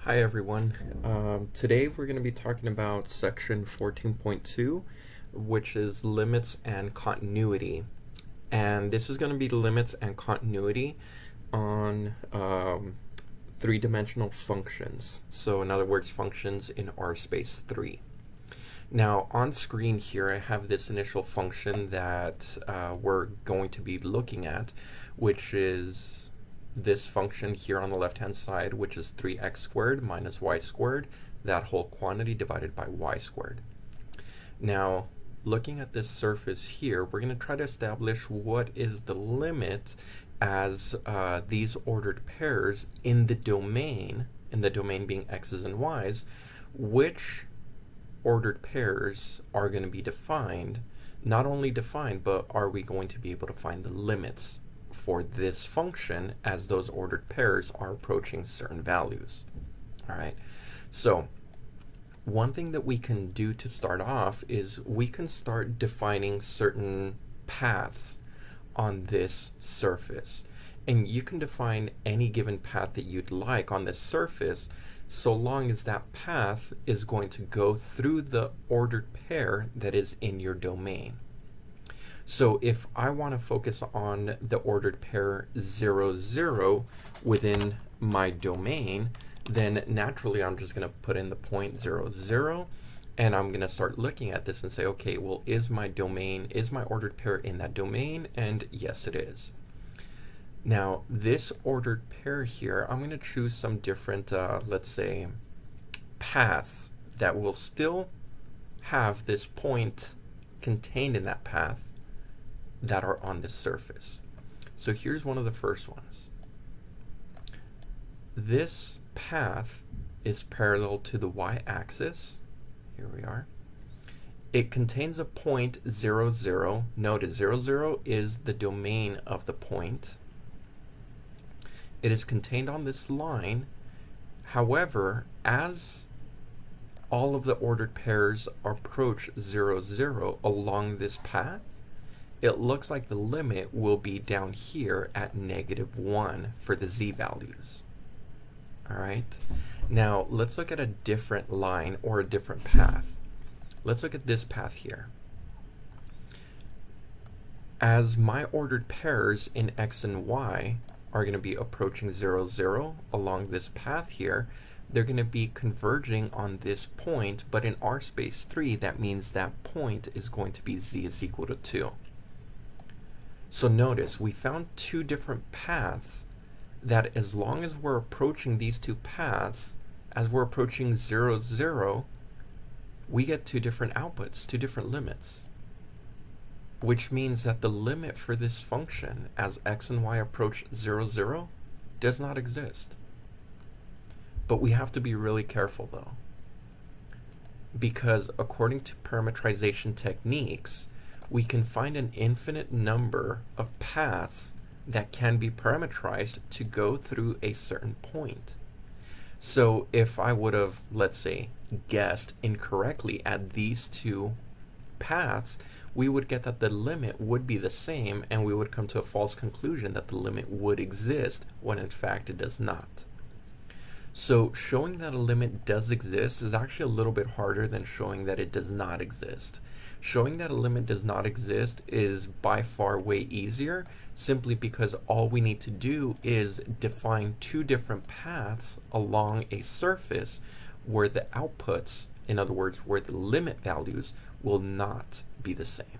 Hi everyone. Today we're going to be talking about section 14.2, which is limits and continuity. And this is going to be limits and continuity on three-dimensional functions. So in other words, functions in R space 3. Now on screen here I have this initial function that we're going to be looking at, which is this function here on the left hand side, which is 3x squared minus y squared, that whole quantity divided by y squared. Now looking at this surface here, we're going to try to establish what is the limit as these ordered pairs in the domain being x's and y's, which ordered pairs are going to be defined. Not only defined, but are we going to be able to find the limits for this function as those ordered pairs are approaching certain values. All right, so one thing that we can do to start off is we can start defining certain paths on this surface. And you can define any given path that you'd like on this surface, so long as that path is going to go through the ordered pair that is in your domain. So if I want to focus on the ordered pair 0, 0 within my domain, then naturally I'm just going to put in the point 0, 0, and I'm going to start looking at this and say, okay, well, is my ordered pair in that domain? And yes, it is. Now, this ordered pair here, I'm going to choose some different, let's say, paths that will still have this point contained in that path that are on this surface. So here's one of the first ones. This path is parallel to the y-axis. Here we are. It contains a point 0, 0. Notice 0, 0 is the domain of the point. It is contained on this line. However, as all of the ordered pairs approach 0, 0 along this path, it looks like the limit will be down here at -1 for the z values. All right. Now let's look at a different line or a different path. Let's look at this path here. As my ordered pairs in x and y are going to be approaching 0, 0 along this path here, they're going to be converging on this point, but in R space 3, that means that point is going to be z is equal to 2. So notice, we found two different paths that as long as we're approaching these two paths, as we're approaching 0, 0, we get two different outputs, two different limits. Which means that the limit for this function as x and y approach 0, 0 does not exist. But we have to be really careful though, because according to parametrization techniques, we can find an infinite number of paths that can be parametrized to go through a certain point. So if I would have, let's say, guessed incorrectly at these two paths, we would get that the limit would be the same, and we would come to a false conclusion that the limit would exist when in fact it does not. So showing that a limit does exist is actually a little bit harder than showing that it does not exist. Showing that a limit does not exist is by far way easier, simply because all we need to do is define two different paths along a surface where the outputs, in other words, where the limit values will not be the same.